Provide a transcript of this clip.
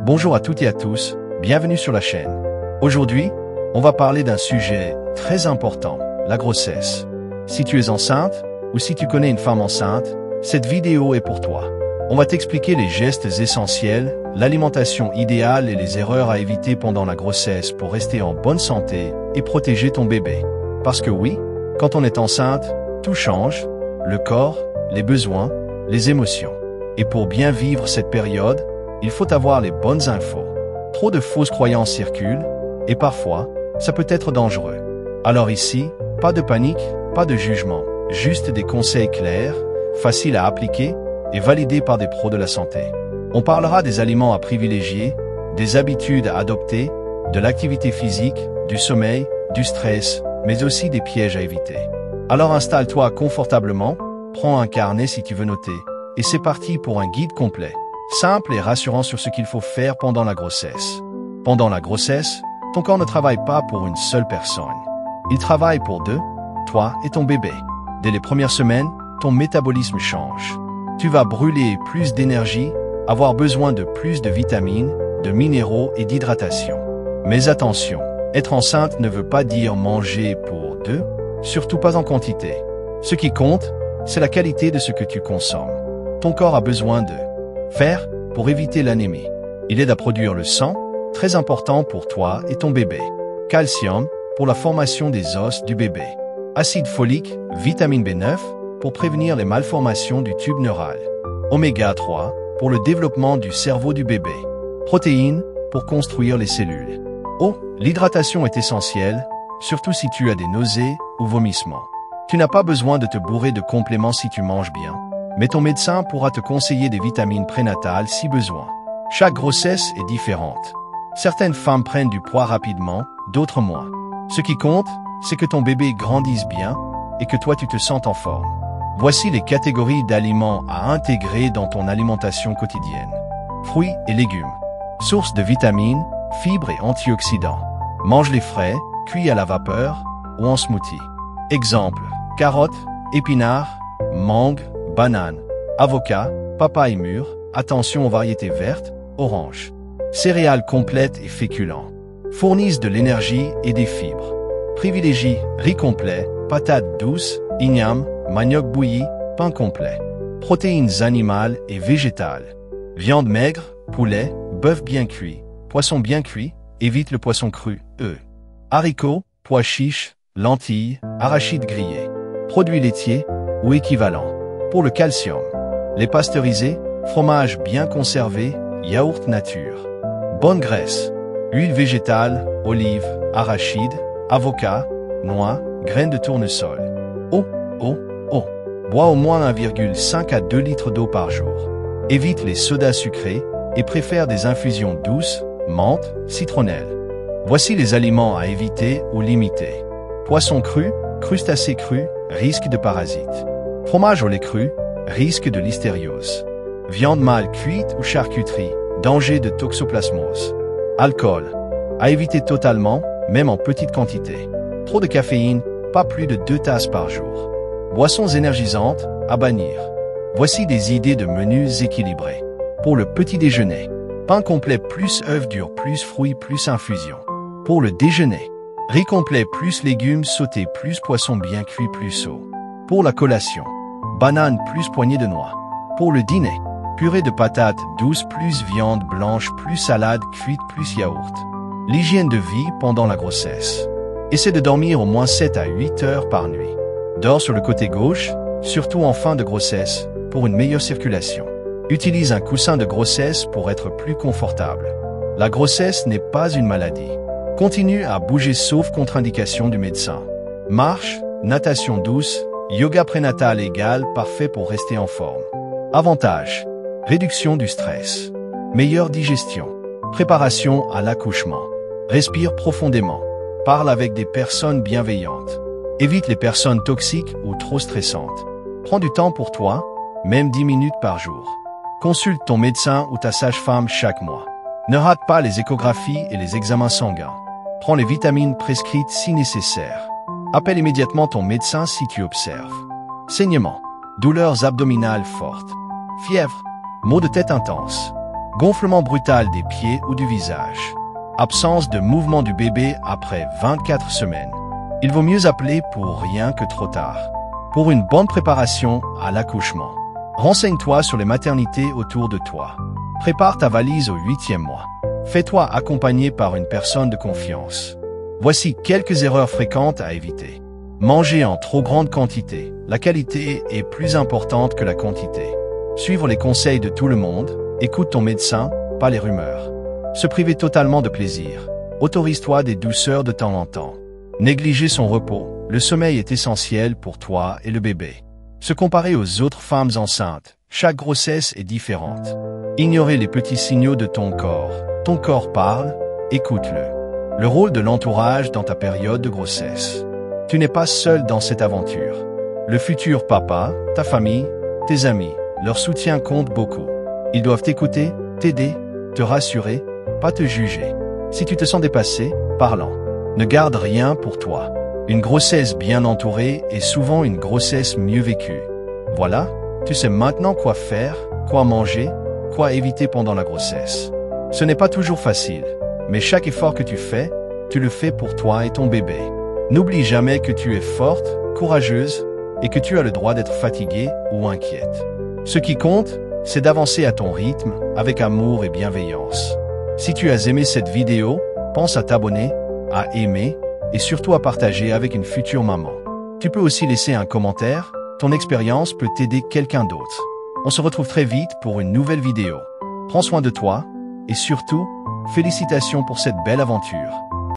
Bonjour à toutes et à tous, bienvenue sur la chaîne. Aujourd'hui, on va parler d'un sujet très important, la grossesse. Si tu es enceinte, ou si tu connais une femme enceinte, cette vidéo est pour toi. On va t'expliquer les gestes essentiels, l'alimentation idéale et les erreurs à éviter pendant la grossesse pour rester en bonne santé et protéger ton bébé. Parce que oui, quand on est enceinte, tout change, le corps, les besoins, les émotions. Et pour bien vivre cette période, il faut avoir les bonnes infos. Trop de fausses croyances circulent, et parfois, ça peut être dangereux. Alors ici, pas de panique, pas de jugement, juste des conseils clairs, faciles à appliquer et validés par des pros de la santé. On parlera des aliments à privilégier, des habitudes à adopter, de l'activité physique, du sommeil, du stress, mais aussi des pièges à éviter. Alors installe-toi confortablement, prends un carnet si tu veux noter, et c'est parti pour un guide complet, simple et rassurant sur ce qu'il faut faire pendant la grossesse. Pendant la grossesse, ton corps ne travaille pas pour une seule personne. Il travaille pour deux, toi et ton bébé. Dès les premières semaines, ton métabolisme change. Tu vas brûler plus d'énergie, avoir besoin de plus de vitamines, de minéraux et d'hydratation. Mais attention, être enceinte ne veut pas dire manger pour deux, surtout pas en quantité. Ce qui compte, c'est la qualité de ce que tu consommes. Ton corps a besoin de fer pour éviter l'anémie. Il aide à produire le sang, très important pour toi et ton bébé. Calcium pour la formation des os du bébé. Acide folique, vitamine B9 pour prévenir les malformations du tube neural. Oméga 3 pour le développement du cerveau du bébé. Protéines pour construire les cellules. Eau, l'hydratation est essentielle, surtout si tu as des nausées ou vomissements. Tu n'as pas besoin de te bourrer de compléments si tu manges bien, mais ton médecin pourra te conseiller des vitamines prénatales si besoin. Chaque grossesse est différente. Certaines femmes prennent du poids rapidement, d'autres moins. Ce qui compte, c'est que ton bébé grandisse bien et que toi tu te sentes en forme. Voici les catégories d'aliments à intégrer dans ton alimentation quotidienne. Fruits et légumes. Source de vitamines, fibres et antioxydants. Mange-les frais, cuits à la vapeur ou en smoothie. Exemple, carottes, épinards, mangue, bananes, avocats, papaye mûre, attention aux variétés vertes, oranges. Céréales complètes et féculents. Fournissent de l'énergie et des fibres. Privilégie riz complet, patates douces, igname, manioc bouilli, pain complet. Protéines animales et végétales. Viande maigre, poulet, bœuf bien cuit, poisson bien cuit, évite le poisson cru, œufs. Haricots, pois chiches, lentilles, arachides grillés. Produits laitiers ou équivalents. Pour le calcium. Les pasteurisés, fromage bien conservé, yaourt nature. Bonne graisse. Huile végétale, olives, arachides, avocats, noix, graines de tournesol. Eau. Bois au moins 1,5 à 2 litres d'eau par jour. Évite les sodas sucrés et préfère des infusions douces, menthe, citronnelle. Voici les aliments à éviter ou limiter. Poisson cru, crustacés crus, risque de parasites. Fromage au lait cru, risque de listériose. Viande mal cuite ou charcuterie, danger de toxoplasmose. Alcool, à éviter totalement, même en petite quantité. Trop de caféine, pas plus de 2 tasses par jour. Boissons énergisantes, à bannir. Voici des idées de menus équilibrés. Pour le petit déjeuner, pain complet plus œufs durs plus fruits plus infusion. Pour le déjeuner, riz complet plus légumes sautés plus poisson bien cuit plus eau. Pour la collation, banane plus poignée de noix. Pour le dîner, purée de patates douces plus viande blanche plus salade cuite plus yaourt. L'hygiène de vie pendant la grossesse. Essaie de dormir au moins 7 à 8 heures par nuit. Dors sur le côté gauche, surtout en fin de grossesse, pour une meilleure circulation. Utilise un coussin de grossesse pour être plus confortable. La grossesse n'est pas une maladie. Continue à bouger sauf contre-indication du médecin. Marche, natation douce, yoga prénatal égal, parfait pour rester en forme. Avantages. Réduction du stress. Meilleure digestion. Préparation à l'accouchement. Respire profondément. Parle avec des personnes bienveillantes. Évite les personnes toxiques ou trop stressantes. Prends du temps pour toi, même 10 minutes par jour. Consulte ton médecin ou ta sage-femme chaque mois. Ne rate pas les échographies et les examens sanguins. Prends les vitamines prescrites si nécessaire. Appelle immédiatement ton médecin si tu observes. Saignements. Douleurs abdominales fortes. Fièvre. Maux de tête intenses. gonflement brutal des pieds ou du visage, absence de mouvement du bébé après 24 semaines. Il vaut mieux appeler pour rien que trop tard. Pour une bonne préparation à l'accouchement, renseigne-toi sur les maternités autour de toi. Prépare ta valise au 8e mois. Fais-toi accompagner par une personne de confiance. Voici quelques erreurs fréquentes à éviter. Manger en trop grande quantité. La qualité est plus importante que la quantité. Suivre les conseils de tout le monde. Écoute ton médecin, pas les rumeurs. Se priver totalement de plaisir. Autorise-toi des douceurs de temps en temps. Négliger son repos. Le sommeil est essentiel pour toi et le bébé. Se comparer aux autres femmes enceintes. Chaque grossesse est différente. Ignorer les petits signaux de ton corps. Ton corps parle, écoute-le. Le rôle de l'entourage dans ta période de grossesse. Tu n'es pas seul dans cette aventure. Le futur papa, ta famille, tes amis, leur soutien compte beaucoup. Ils doivent t'écouter, t'aider, te rassurer, pas te juger. Si tu te sens dépassé, parle-en. Ne garde rien pour toi. Une grossesse bien entourée est souvent une grossesse mieux vécue. Voilà, tu sais maintenant quoi faire, quoi manger, quoi éviter pendant la grossesse. Ce n'est pas toujours facile, mais chaque effort que tu fais, tu le fais pour toi et ton bébé. N'oublie jamais que tu es forte, courageuse, et que tu as le droit d'être fatiguée ou inquiète. Ce qui compte, c'est d'avancer à ton rythme, avec amour et bienveillance. Si tu as aimé cette vidéo, pense à t'abonner, à aimer, et surtout à partager avec une future maman. Tu peux aussi laisser un commentaire, ton expérience peut aider quelqu'un d'autre. On se retrouve très vite pour une nouvelle vidéo. Prends soin de toi, et surtout, félicitations pour cette belle aventure.